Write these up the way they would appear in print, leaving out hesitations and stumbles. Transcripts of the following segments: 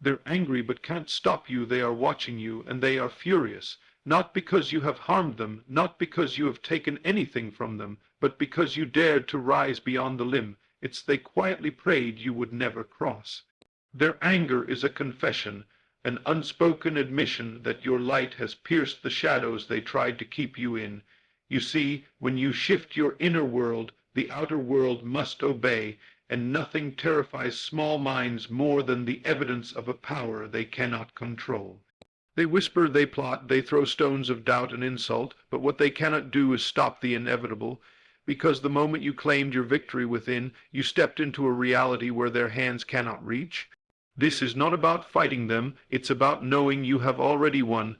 They're angry but can't stop you. They are watching you, and they are furious, not because you have harmed them, not because you have taken anything from them, but because you dared to rise beyond the limb. It's they quietly prayed you would never cross. Their anger is a confession, an unspoken admission that your light has pierced the shadows they tried to keep you in. You see, when you shift your inner world, the outer world must obey, and nothing terrifies small minds more than the evidence of a power they cannot control. They whisper, they plot, they throw stones of doubt and insult, but what they cannot do is stop the inevitable, because the moment you claimed your victory within, you stepped into a reality where their hands cannot reach. This is not about fighting them, it's about knowing you have already won.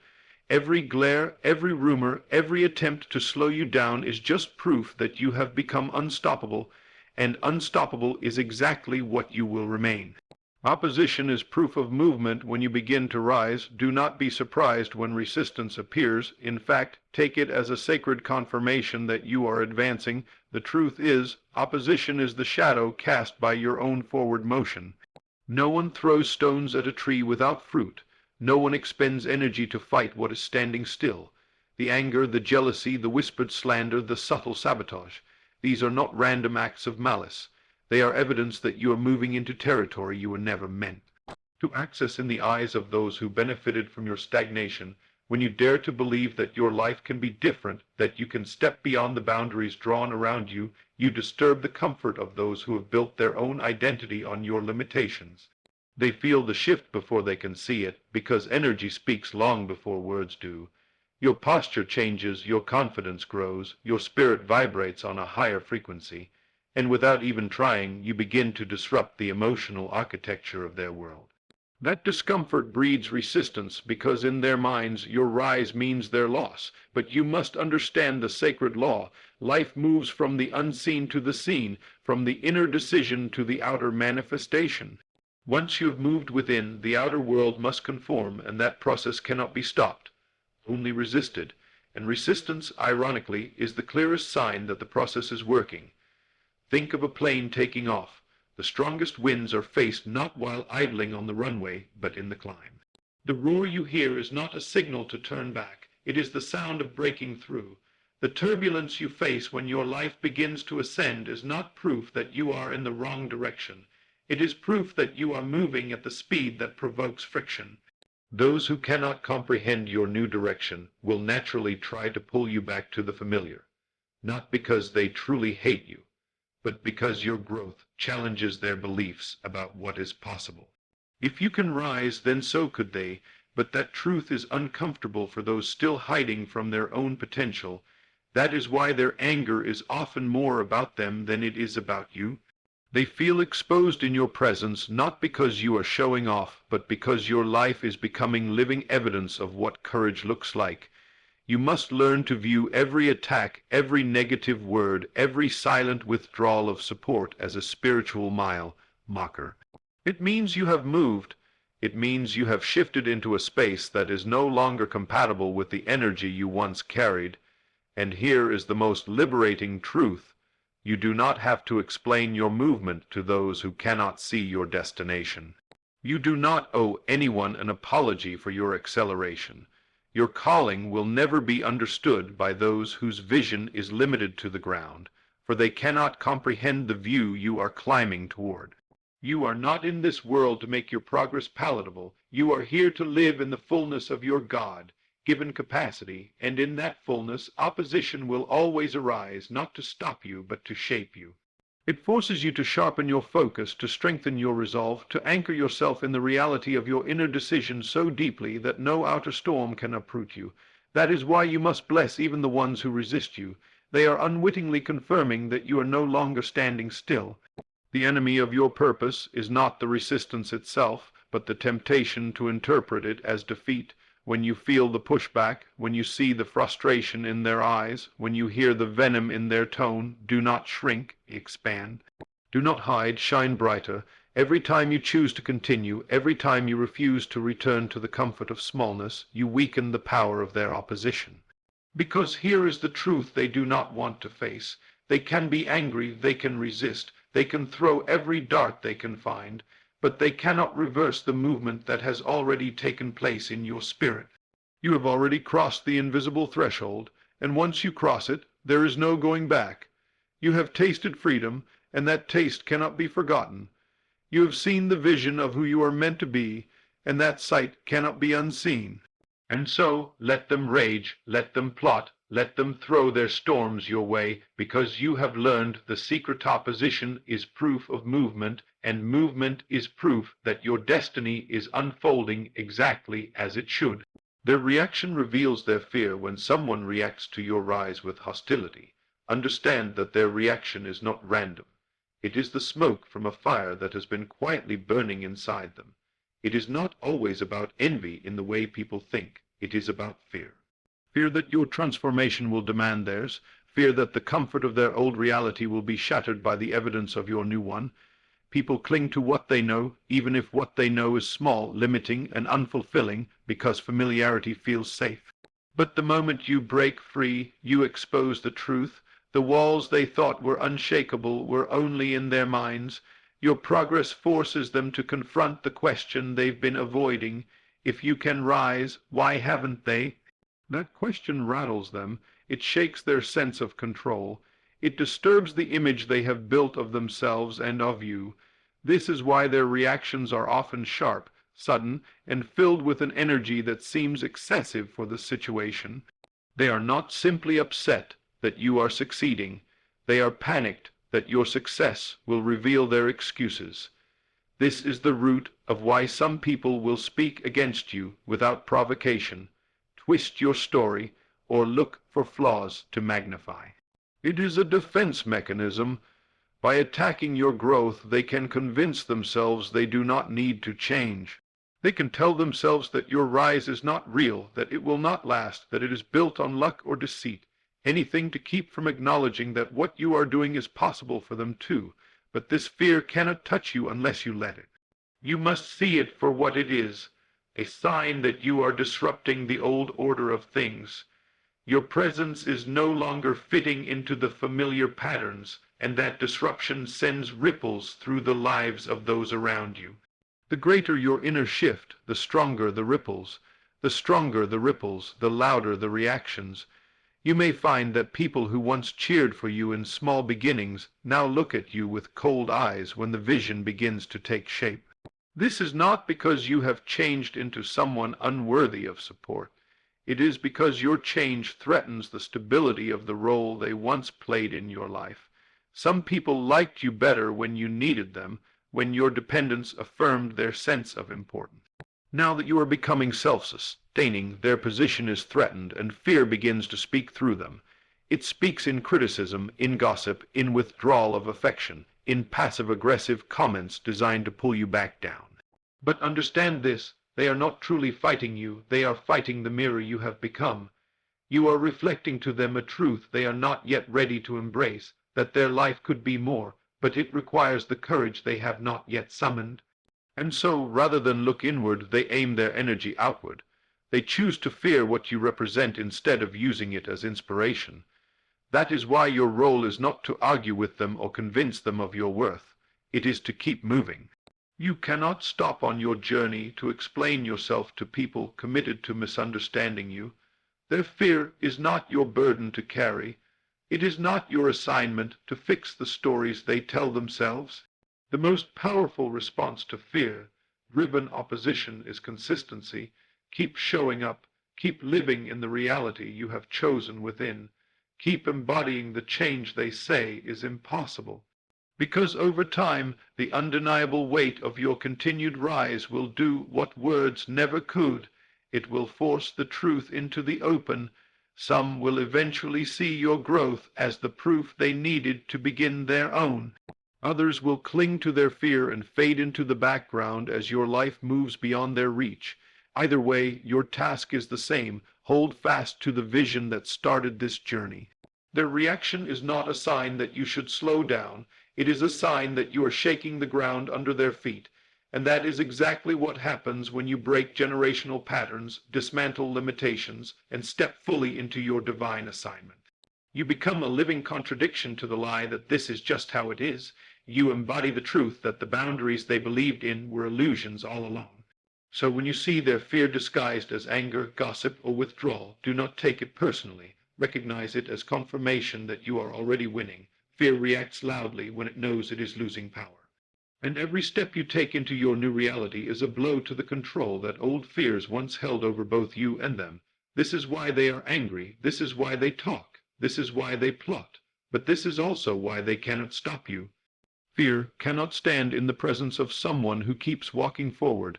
Every glare, every rumor, every attempt to slow you down is just proof that you have become unstoppable, and unstoppable is exactly what you will remain. Opposition is proof of movement when you begin to rise. Do not be surprised when resistance appears. In fact, take it as a sacred confirmation that you are advancing. The truth is, opposition is the shadow cast by your own forward motion. No one throws stones at a tree without fruit. No one expends energy to fight what is standing still. The anger, the jealousy, the whispered slander, the subtle sabotage. These are not random acts of malice. They are evidence that you are moving into territory you were never meant to access. In the eyes of those who benefited from your stagnation, when you dare to believe that your life can be different, that you can step beyond the boundaries drawn around you, you disturb the comfort of those who have built their own identity on your limitations. They feel the shift before they can see it, because energy speaks long before words do. Your posture changes, your confidence grows, your spirit vibrates on a higher frequency, and without even trying, you begin to disrupt the emotional architecture of their world. That discomfort breeds resistance, because in their minds your rise means their loss. But you must understand the sacred law. Life moves from the unseen to the seen, from the inner decision to the outer manifestation. Once you have moved within, the outer world must conform, and that process cannot be stopped, only resisted. And resistance, ironically, is the clearest sign that the process is working. Think of a plane taking off. The strongest winds are faced not while idling on the runway, but in the climb. The roar you hear is not a signal to turn back. It is the sound of breaking through. The turbulence you face when your life begins to ascend is not proof that you are in the wrong direction. It is proof that you are moving at the speed that provokes friction. Those who cannot comprehend your new direction will naturally try to pull you back to the familiar, not because they truly hate you, but because your growth challenges their beliefs about what is possible. If you can rise, then so could they, but that truth is uncomfortable for those still hiding from their own potential. That is why their anger is often more about them than it is about you. They feel exposed in your presence, not because you are showing off, but because your life is becoming living evidence of what courage looks like. You must learn to view every attack, every negative word, every silent withdrawal of support as a spiritual mocker. It means you have moved. It means you have shifted into a space that is no longer compatible with the energy you once carried. And here is the most liberating truth. You do not have to explain your movement to those who cannot see your destination. You do not owe anyone an apology for your acceleration. Your calling will never be understood by those whose vision is limited to the ground, for they cannot comprehend the view you are climbing toward. You are not in this world to make your progress palatable. You are here to live in the fullness of your God-given capacity, and in that fullness, opposition will always arise, not to stop you, but to shape you. It forces you to sharpen your focus, to strengthen your resolve, to anchor yourself in the reality of your inner decision so deeply that no outer storm can uproot you. That is why you must bless even the ones who resist you. They are unwittingly confirming that you are no longer standing still. The enemy of your purpose is not the resistance itself, but the temptation to interpret it as defeat. When you feel the pushback, when you see the frustration in their eyes, when you hear the venom in their tone, do not shrink, expand. Do not hide, shine brighter. Every time you choose to continue, every time you refuse to return to the comfort of smallness, you weaken the power of their opposition. Because here is the truth they do not want to face. They can be angry, they can resist, they can throw every dart they can find. but they cannot reverse the movement that has already taken place in your spirit. You have already crossed the invisible threshold, and once you cross it, there is no going back. You have tasted freedom, and that taste cannot be forgotten. You have seen the vision of who you are meant to be, and that sight cannot be unseen. And so, let them rage, let them plot, let them throw their storms your way, because you have learned the secret opposition is proof of movement, and movement is proof that your destiny is unfolding exactly as it should. Their reaction reveals their fear when someone reacts to your rise with hostility. Understand that their reaction is not random. It is the smoke from a fire that has been quietly burning inside them. It is not always about envy in the way people think. It is about fear. Fear that your transformation will demand theirs. Fear that the comfort of their old reality will be shattered by the evidence of your new one. People cling to what they know, even if what they know is small, limiting, and unfulfilling, because familiarity feels safe. But the moment you break free, you expose the truth. The walls they thought were unshakable were only in their minds. Your progress forces them to confront the question they've been avoiding. If you can rise, why haven't they? That question rattles them. It shakes their sense of control. It disturbs the image they have built of themselves and of you. This is why their reactions are often sharp, sudden, and filled with an energy that seems excessive for the situation. They are not simply upset that you are succeeding. They are panicked that your success will reveal their excuses. This is the root of why some people will speak against you without provocation, twist your story, or look for flaws to magnify. It is a defense mechanism. By attacking your growth, they can convince themselves they do not need to change. They can tell themselves that your rise is not real, that it will not last, that it is built on luck or deceit. Anything to keep from acknowledging that what you are doing is possible for them too. But this fear cannot touch you unless you let it. You must see it for what it is, a sign that you are disrupting the old order of things. Your presence is no longer fitting into the familiar patterns, and that disruption sends ripples through the lives of those around you. The greater your inner shift, the stronger the ripples. The stronger the ripples, the louder the reactions. You may find that people who once cheered for you in small beginnings now look at you with cold eyes when the vision begins to take shape. This is not because you have changed into someone unworthy of support. It is because your change threatens the stability of the role they once played in your life. Some people liked you better when you needed them, when your dependence affirmed their sense of importance. Now that you are becoming self-sustaining, their position is threatened, and fear begins to speak through them. It speaks in criticism, in gossip, in withdrawal of affection, in passive-aggressive comments designed to pull you back down. But understand this, they are not truly fighting you, they are fighting the mirror you have become. You are reflecting to them a truth they are not yet ready to embrace, that their life could be more, but it requires the courage they have not yet summoned. And so, rather than look inward, they aim their energy outward. They choose to fear what you represent instead of using it as inspiration. That is why your role is not to argue with them or convince them of your worth. It is to keep moving. You cannot stop on your journey to explain yourself to people committed to misunderstanding you. Their fear is not your burden to carry. It is not your assignment to fix the stories they tell themselves. The most powerful response to fear-driven opposition is consistency. Keep showing up. Keep living in the reality you have chosen within. Keep embodying the change they say is impossible. Because over time, the undeniable weight of your continued rise will do what words never could. It will force the truth into the open. Some will eventually see your growth as the proof they needed to begin their own. Others will cling to their fear and fade into the background as your life moves beyond their reach. Either way, your task is the same. Hold fast to the vision that started this journey. Their reaction is not a sign that you should slow down. It is a sign that you are shaking the ground under their feet. And that is exactly what happens when you break generational patterns, dismantle limitations, and step fully into your divine assignment. You become a living contradiction to the lie that this is just how it is. You embody the truth that the boundaries they believed in were illusions all along. So when you see their fear disguised as anger, gossip, or withdrawal, do not take it personally. Recognize it as confirmation that you are already winning. Fear reacts loudly when it knows it is losing power. And every step you take into your new reality is a blow to the control that old fears once held over both you and them. This is why they are angry. This is why they talk. This is why they plot. But this is also why they cannot stop you. Fear cannot stand in the presence of someone who keeps walking forward.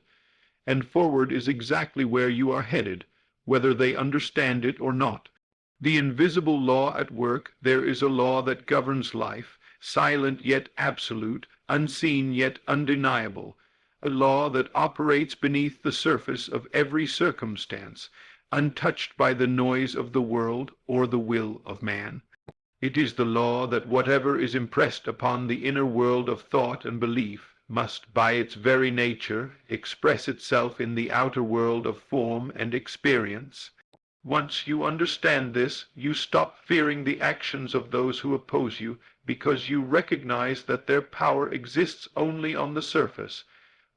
And forward is exactly where you are headed, whether they understand it or not. The invisible law at work, there is a law that governs life, silent yet absolute, unseen yet undeniable, a law that operates beneath the surface of every circumstance, untouched by the noise of the world or the will of man. It is the law that whatever is impressed upon the inner world of thought and belief must, by its very nature, express itself in the outer world of form and experience. Once you understand this, you stop fearing the actions of those who oppose you, because you recognize that their power exists only on the surface,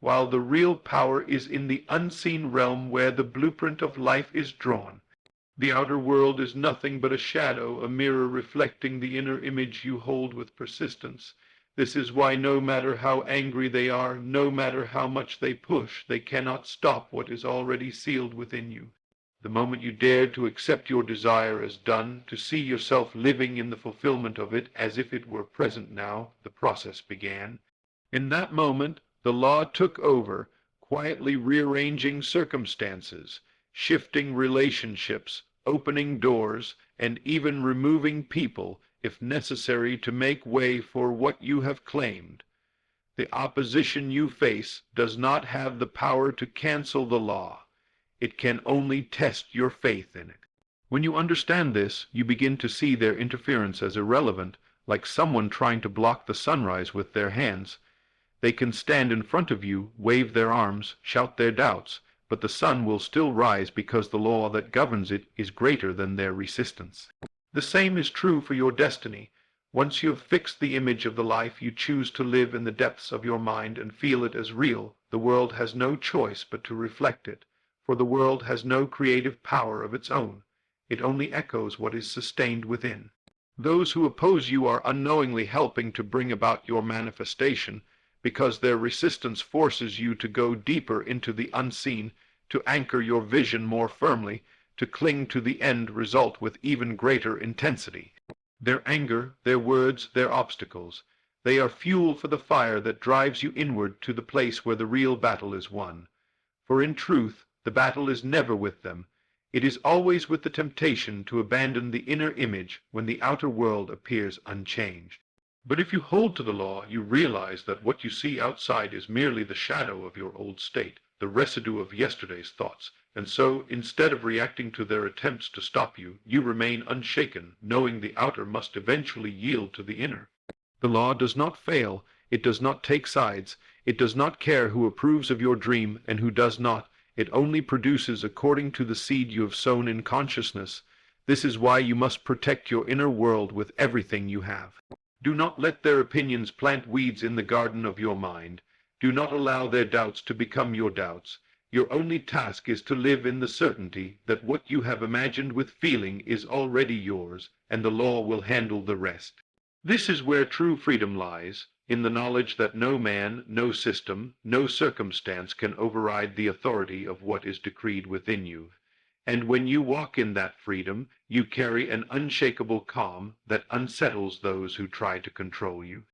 while the real power is in the unseen realm where the blueprint of life is drawn. The outer world is nothing but a shadow, a mirror reflecting the inner image you hold with persistence. This is why no matter how angry they are, no matter how much they push, they cannot stop what is already sealed within you. The moment you dared to accept your desire as done, to see yourself living in the fulfillment of it as if it were present now, the process began. In that moment, the law took over, quietly rearranging circumstances, shifting relationships, opening doors, and even removing people, if necessary, to make way for what you have claimed. The opposition you face does not have the power to cancel the law. It can only test your faith in it. When you understand this, you begin to see their interference as irrelevant, like someone trying to block the sunrise with their hands. They can stand in front of you, wave their arms, shout their doubts, but the sun will still rise because the law that governs it is greater than their resistance. The same is true for your destiny. Once you have fixed the image of the life you choose to live in the depths of your mind and feel it as real, the world has no choice but to reflect it. For the world has no creative power of its own. It only echoes what is sustained within. Those who oppose you are unknowingly helping to bring about your manifestation, because their resistance forces you to go deeper into the unseen, to anchor your vision more firmly, to cling to the end result with even greater intensity. Their anger, their words, their obstacles, they are fuel for the fire that drives you inward to the place where the real battle is won. For in truth, the battle is never with them. It is always with the temptation to abandon the inner image when the outer world appears unchanged. But if you hold to the law, you realize that what you see outside is merely the shadow of your old state, the residue of yesterday's thoughts, and so, instead of reacting to their attempts to stop you, you remain unshaken, knowing the outer must eventually yield to the inner. The law does not fail, it does not take sides, it does not care who approves of your dream and who does not. It only produces according to the seed you have sown in consciousness. This is why you must protect your inner world with everything you have. Do not let their opinions plant weeds in the garden of your mind. Do not allow their doubts to become your doubts. Your only task is to live in the certainty that what you have imagined with feeling is already yours, and the law will handle the rest. This is where true freedom lies, in the knowledge that no man, no system, no circumstance can override the authority of what is decreed within you. And when you walk in that freedom, you carry an unshakable calm that unsettles those who try to control you.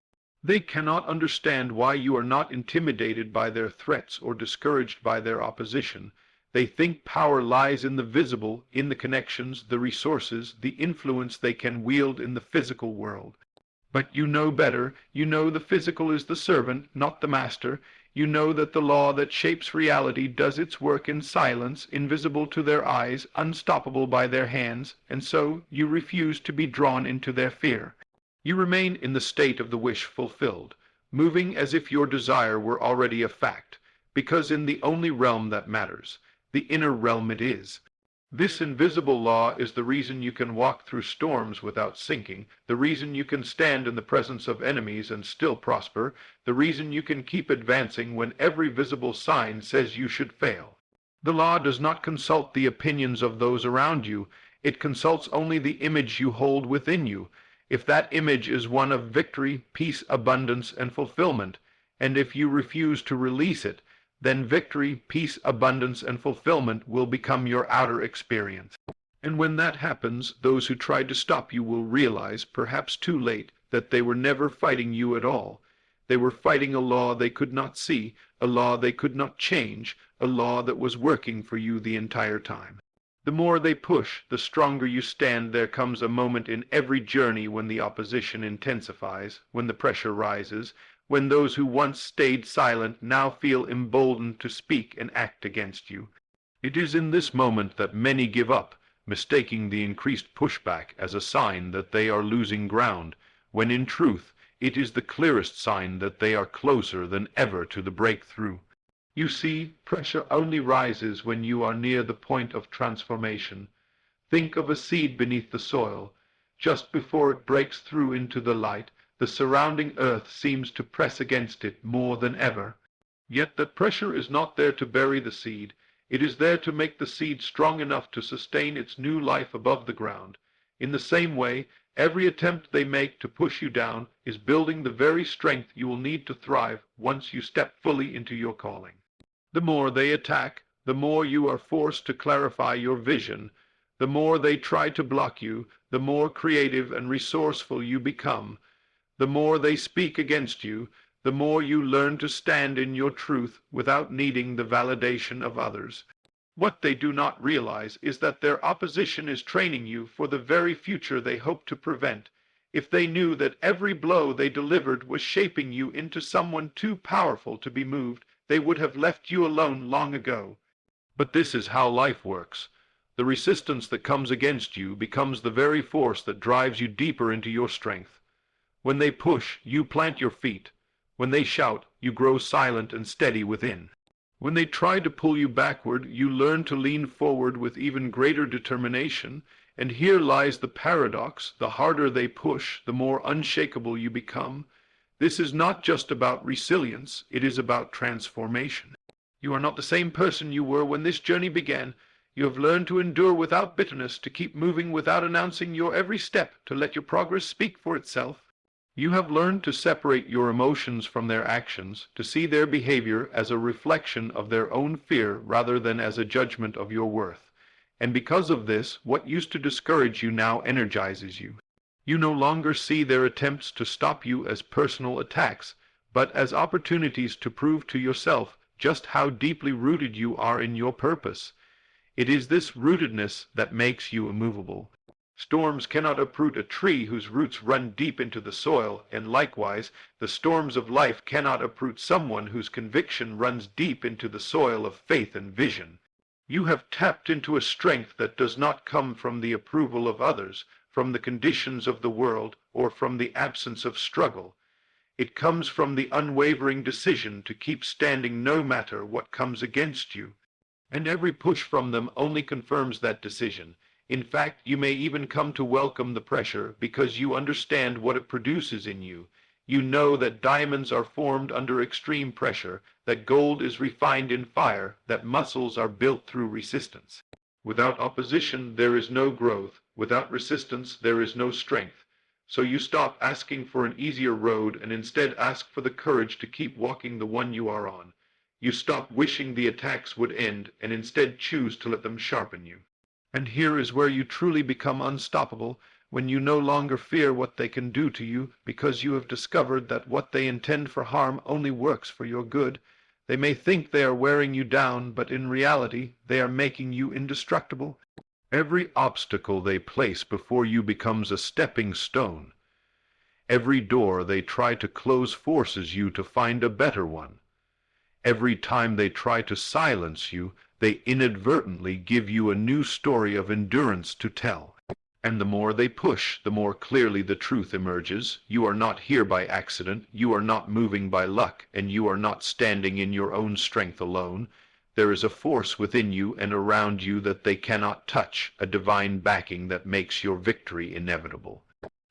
They cannot understand why you are not intimidated by their threats or discouraged by their opposition. They think power lies in the visible, in the connections, the resources, the influence they can wield in the physical world. But you know better. You know the physical is the servant, not the master. You know that the law that shapes reality does its work in silence, invisible to their eyes, unstoppable by their hands, and so you refuse to be drawn into their fear. You remain in the state of the wish fulfilled, moving as if your desire were already a fact, because in the only realm that matters, the inner realm it is. This invisible law is the reason you can walk through storms without sinking, the reason you can stand in the presence of enemies and still prosper, the reason you can keep advancing when every visible sign says you should fail. The law does not consult the opinions of those around you. It consults only the image you hold within you. If that image is one of victory, peace, abundance, and fulfillment, and if you refuse to release it, then victory, peace, abundance, and fulfillment will become your outer experience. And when that happens, those who tried to stop you will realize, perhaps too late, that they were never fighting you at all. They were fighting a law they could not see, a law they could not change, a law that was working for you the entire time. The more they push, the stronger you stand. There comes a moment in every journey when the opposition intensifies, when the pressure rises, when those who once stayed silent now feel emboldened to speak and act against you. It is in this moment that many give up, mistaking the increased pushback as a sign that they are losing ground, when in truth it is the clearest sign that they are closer than ever to the breakthrough. You see, pressure only rises when you are near the point of transformation. Think of a seed beneath the soil. Just before it breaks through into the light, the surrounding earth seems to press against it more than ever. Yet that pressure is not there to bury the seed. It is there to make the seed strong enough to sustain its new life above the ground. In the same way, every attempt they make to push you down is building the very strength you will need to thrive once you step fully into your calling. The more they attack, the more you are forced to clarify your vision. The more they try to block you, the more creative and resourceful you become. The more they speak against you, the more you learn to stand in your truth without needing the validation of others. What they do not realize is that their opposition is training you for the very future they hope to prevent. If they knew that every blow they delivered was shaping you into someone too powerful to be moved, they would have left you alone long ago. But this is how life works. The resistance that comes against you becomes the very force that drives you deeper into your strength. When they push, you plant your feet. When they shout, you grow silent and steady within. When they try to pull you backward, you learn to lean forward with even greater determination. And here lies the paradox: the harder they push, the more unshakable you become. This is not just about resilience, it is about transformation. You are not the same person you were when this journey began. You have learned to endure without bitterness, to keep moving without announcing your every step, to let your progress speak for itself. You have learned to separate your emotions from their actions, to see their behavior as a reflection of their own fear rather than as a judgment of your worth. And because of this, what used to discourage you now energizes you. You no longer see their attempts to stop you as personal attacks, but as opportunities to prove to yourself just how deeply rooted you are in your purpose. It is this rootedness that makes you immovable. Storms cannot uproot a tree whose roots run deep into the soil, and likewise, the storms of life cannot uproot someone whose conviction runs deep into the soil of faith and vision. You have tapped into a strength that does not come from the approval of others, from the conditions of the world, or from the absence of struggle. It comes from the unwavering decision to keep standing no matter what comes against you. And every push from them only confirms that decision. In fact, you may even come to welcome the pressure because you understand what it produces in you. You know that diamonds are formed under extreme pressure, that gold is refined in fire, that muscles are built through resistance. Without opposition, there is no growth. Without resistance, there is no strength. So you stop asking for an easier road and instead ask for the courage to keep walking the one you are on. You stop wishing the attacks would end and instead choose to let them sharpen you. And here is where you truly become unstoppable, when you no longer fear what they can do to you, because you have discovered that what they intend for harm only works for your good. They may think they are wearing you down, but in reality they are making you indestructible. Every obstacle they place before you becomes a stepping stone. Every door they try to close forces you to find a better one. Every time they try to silence you, they inadvertently give you a new story of endurance to tell. And the more they push, the more clearly the truth emerges. You are not here by accident, you are not moving by luck, and you are not standing in your own strength alone. There is a force within you and around you that they cannot touch, a divine backing that makes your victory inevitable.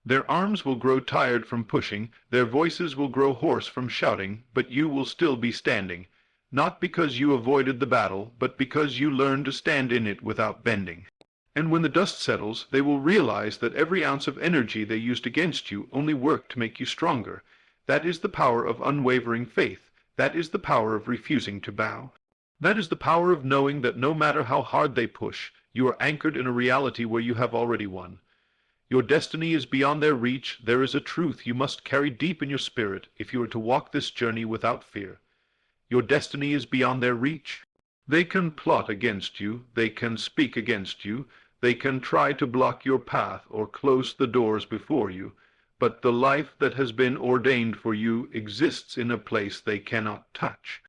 Their arms will grow tired from pushing, their voices will grow hoarse from shouting, but you will still be standing, not because you avoided the battle, but because you learned to stand in it without bending. And when the dust settles, they will realize that every ounce of energy they used against you only worked to make you stronger. That is the power of unwavering faith. That is the power of refusing to bow. That is the power of knowing that no matter how hard they push, you are anchored in a reality where you have already won. Your destiny is beyond their reach. There is a truth you must carry deep in your spirit if you are to walk this journey without fear. Your destiny is beyond their reach. They can plot against you, they can speak against you, they can try to block your path or close the doors before you, but the life that has been ordained for you exists in a place they cannot touch.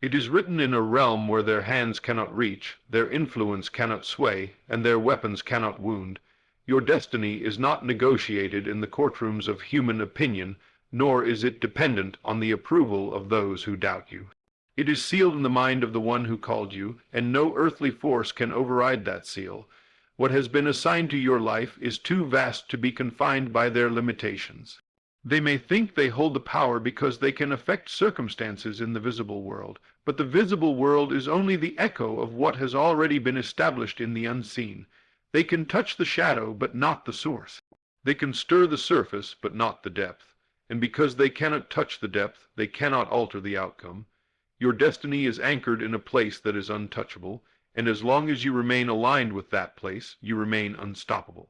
It is written in a realm where their hands cannot reach, their influence cannot sway, and their weapons cannot wound. Your destiny is not negotiated in the courtrooms of human opinion, nor is it dependent on the approval of those who doubt you. It is sealed in the mind of the one who called you, and no earthly force can override that seal. What has been assigned to your life is too vast to be confined by their limitations. They may think they hold the power because they can affect circumstances in the visible world, but the visible world is only the echo of what has already been established in the unseen. They can touch the shadow, but not the source. They can stir the surface, but not the depth. And because they cannot touch the depth, they cannot alter the outcome. Your destiny is anchored in a place that is untouchable, and as long as you remain aligned with that place, you remain unstoppable.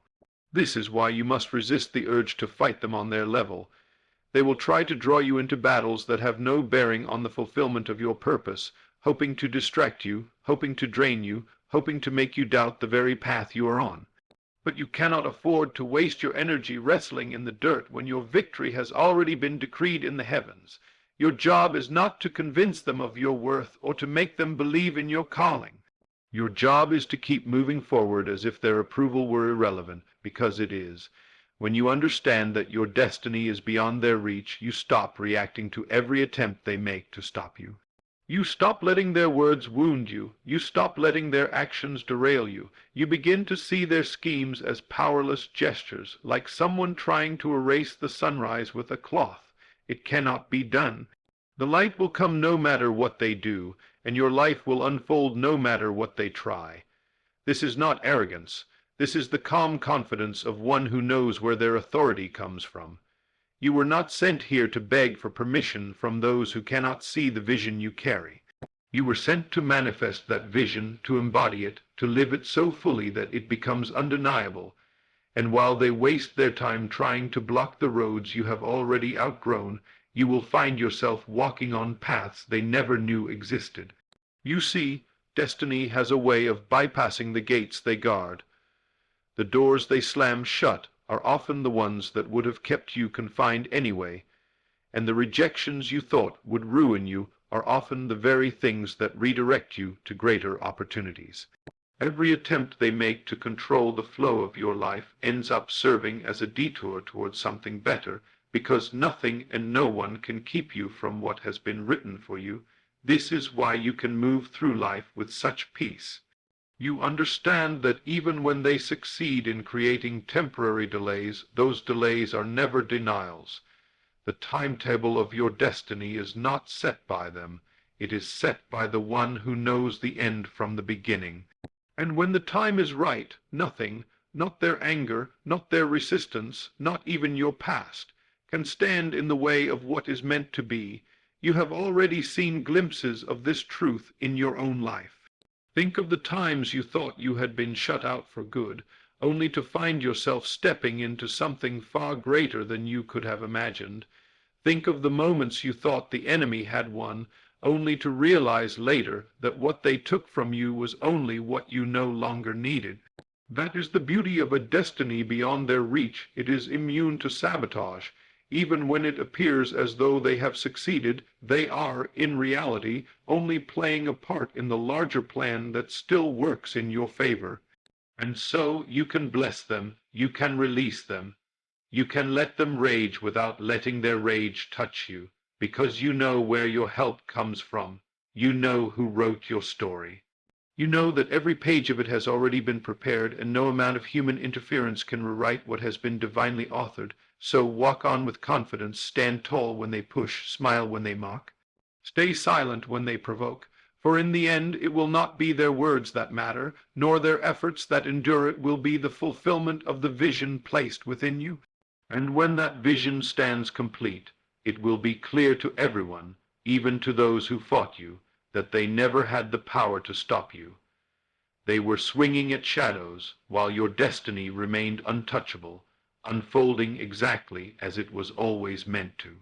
This is why you must resist the urge to fight them on their level. They will try to draw you into battles that have no bearing on the fulfillment of your purpose, hoping to distract you, hoping to drain you, hoping to make you doubt the very path you are on. But you cannot afford to waste your energy wrestling in the dirt when your victory has already been decreed in the heavens. Your job is not to convince them of your worth or to make them believe in your calling. Your job is to keep moving forward as if their approval were irrelevant, because it is. When you understand that your destiny is beyond their reach, you stop reacting to every attempt they make to stop you. You stop letting their words wound you. You stop letting their actions derail you. You begin to see their schemes as powerless gestures, like someone trying to erase the sunrise with a cloth. It cannot be done. The light will come no matter what they do, and your life will unfold no matter what they try. This is not arrogance. This is the calm confidence of one who knows where their authority comes from. You were not sent here to beg for permission from those who cannot see the vision you carry. You were sent to manifest that vision, to embody it, to live it so fully that it becomes undeniable. And while they waste their time trying to block the roads you have already outgrown, you will find yourself walking on paths they never knew existed. You see, destiny has a way of bypassing the gates they guard. The doors they slam shut are often the ones that would have kept you confined anyway, and the rejections you thought would ruin you are often the very things that redirect you to greater opportunities. Every attempt they make to control the flow of your life ends up serving as a detour towards something better, because nothing and no one can keep you from what has been written for you. This is why you can move through life with such peace. You understand that even when they succeed in creating temporary delays, those delays are never denials. The timetable of your destiny is not set by them. It is set by the one who knows the end from the beginning. And when the time is right, nothing, not their anger, not their resistance, not even your past, can stand in the way of what is meant to be. You have already seen glimpses of this truth in your own life. Think of the times you thought you had been shut out for good, only to find yourself stepping into something far greater than you could have imagined. Think of the moments you thought the enemy had won, only to realize later that what they took from you was only what you no longer needed. That is the beauty of a destiny beyond their reach. It is immune to sabotage. Even when it appears as though they have succeeded, they are, in reality, only playing a part in the larger plan that still works in your favor. And so you can bless them, you can release them, you can let them rage without letting their rage touch you, because you know where your help comes from. You know who wrote your story. You know that every page of it has already been prepared, and no amount of human interference can rewrite what has been divinely authored. So walk on with confidence, stand tall when they push, smile when they mock. Stay silent when they provoke, for in the end it will not be their words that matter, nor their efforts that endure. It will be the fulfillment of the vision placed within you. And when that vision stands complete, it will be clear to everyone, even to those who fought you, that they never had the power to stop you. They were swinging at shadows, while your destiny remained untouchable, unfolding exactly as it was always meant to.